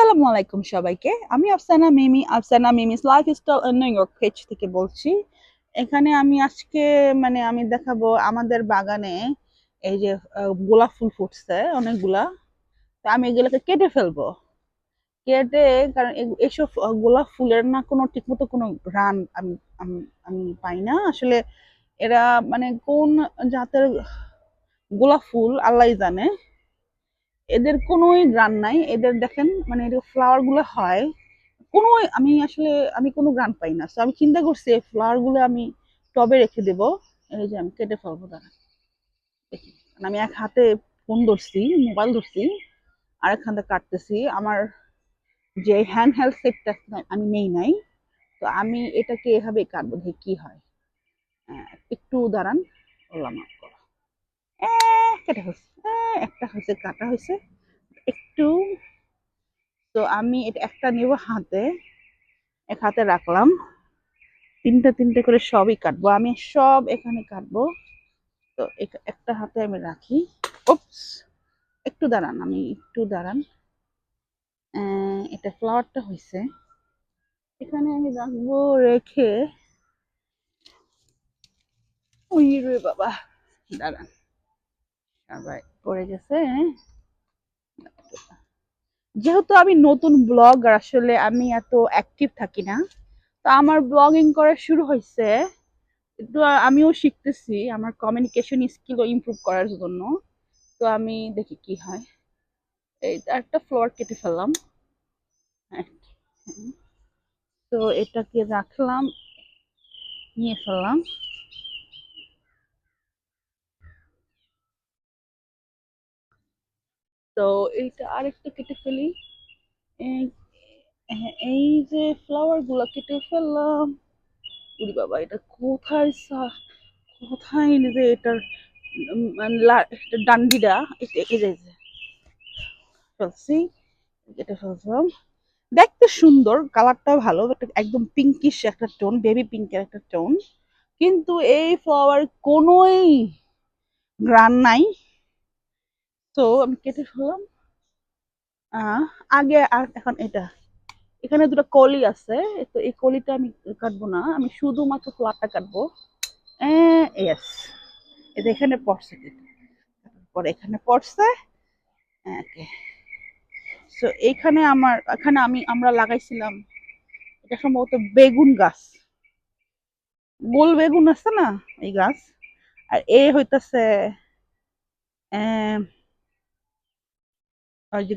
আসসালামু আলাইকুম সবাইকে। আমি Afsana Mimi's lifestyle in new York page থেকে বলছি। এখানে আমি আজকে আমি দেখাবো আমাদের বাগানে এই যে গোলাপ ফুল ফুটছে অনেকগুলা। তো আমি এগুলোকে কেটে ফেলবো। কেটে কারণ এসব গোলাপ ফুলের না কোনো ঠিকমতো কোনো ঘ্রাণ আমি আমি আমি পাই না। আসলে এরা কোন জাতের গোলাপ ফুল আল্লাহই জানে। এদের কোনোই ঘ্রাণ নাই। এদের দেখেন এদের ফ্লাওয়ার গুলো হয় কোনো আমি কোনো গ্রান্ট পাই না। সো আমি চিন্তা করছি এই ফ্লাওয়ার গুলো আমি টবে রেখে দেব। এই যে আমি কেটে ফেলবো দাঁড়া দেখি। কারণ আমি এক হাতে ফোন ধরছি, মোবাইল ধরছি, আর এক হাতে কাটতেছি। আমার যে হ্যান্ড হেল্ড সেটটা আমি নেই নাই। তো আমি এটাকে এভাবে কাটবো দেখি কি হয়। একটু দাঁড়ান, ওলা মাফ করো। কেটে হয়েছে, একটা হয়েছে, কাটা হয়েছে একটু। তো আমি এটা একটা নেব হাতে, এক হাতে রাখলাম। তিনটে তিনটে করে সবই কাটবো, আমি সব এখানে কাটবো। তো একটা হাতে আমি রাখি। উপস, একটু দাঁড়ান, একটু দাঁড়ান। এটা ফ্লাওয়ারটা হয়েছে, এখানে আমি রাখবো। রেখে ওই রে বাবা, দাঁড়ান, সবাই পড়ে গেছে। যেহেতু আমি নতুন ব্লগার, আসলে আমি এত অ্যাক্টিভ থাকি না। তো আমার ব্লগিং করা শুরু হয়েছে, একটু আমিও শিখতেছি আমার কমিউনিকেশন স্কিল ইমপ্রুভ করার জন্য। তো আমি দেখি কি হয়। এই একটা ফ্লোর কেটে ফেললাম। হ্যাঁ, তো এটাকে রাখলাম, নিয়ে ফেললাম। তো এইটা আরেকটা কেটে ফেলি। এই এই যে ফ্লাওয়ার গুলো কেটে ফেললাম। উরি বাবা, এটা কোথায় কোথায় নেবে এটার এটার ডান্ডিটা। এই যে ফেলছি, কেটে ফেললাম। দেখতে সুন্দর, কালারটা ভালো, একদম পিঙ্কিশ একটা টোন, বেবি পিঙ্কের একটা টোন। কিন্তু এই ফ্লাওয়ার কোনোই গ্রান নাই। তো আমি কেটে ফেললাম। আহ আগে আর এখন এটা, এখানে দুটো কলি আছে। তো এই কলিটা আমি কাটবো না, আমি শুধুমাত্র ফ্লাওয়ারটা কাটবো। ইয়েস, এটা এখানে পড়ছে, পরে এখানে পড়ছে। ওকে। সো এইখানে এখানে আমরা লাগাইছিলাম, এটা সম্ভবত বেগুন গাছ, গোল বেগুন আছে না, এই গাছ। আর এ হইতাছে ওই যে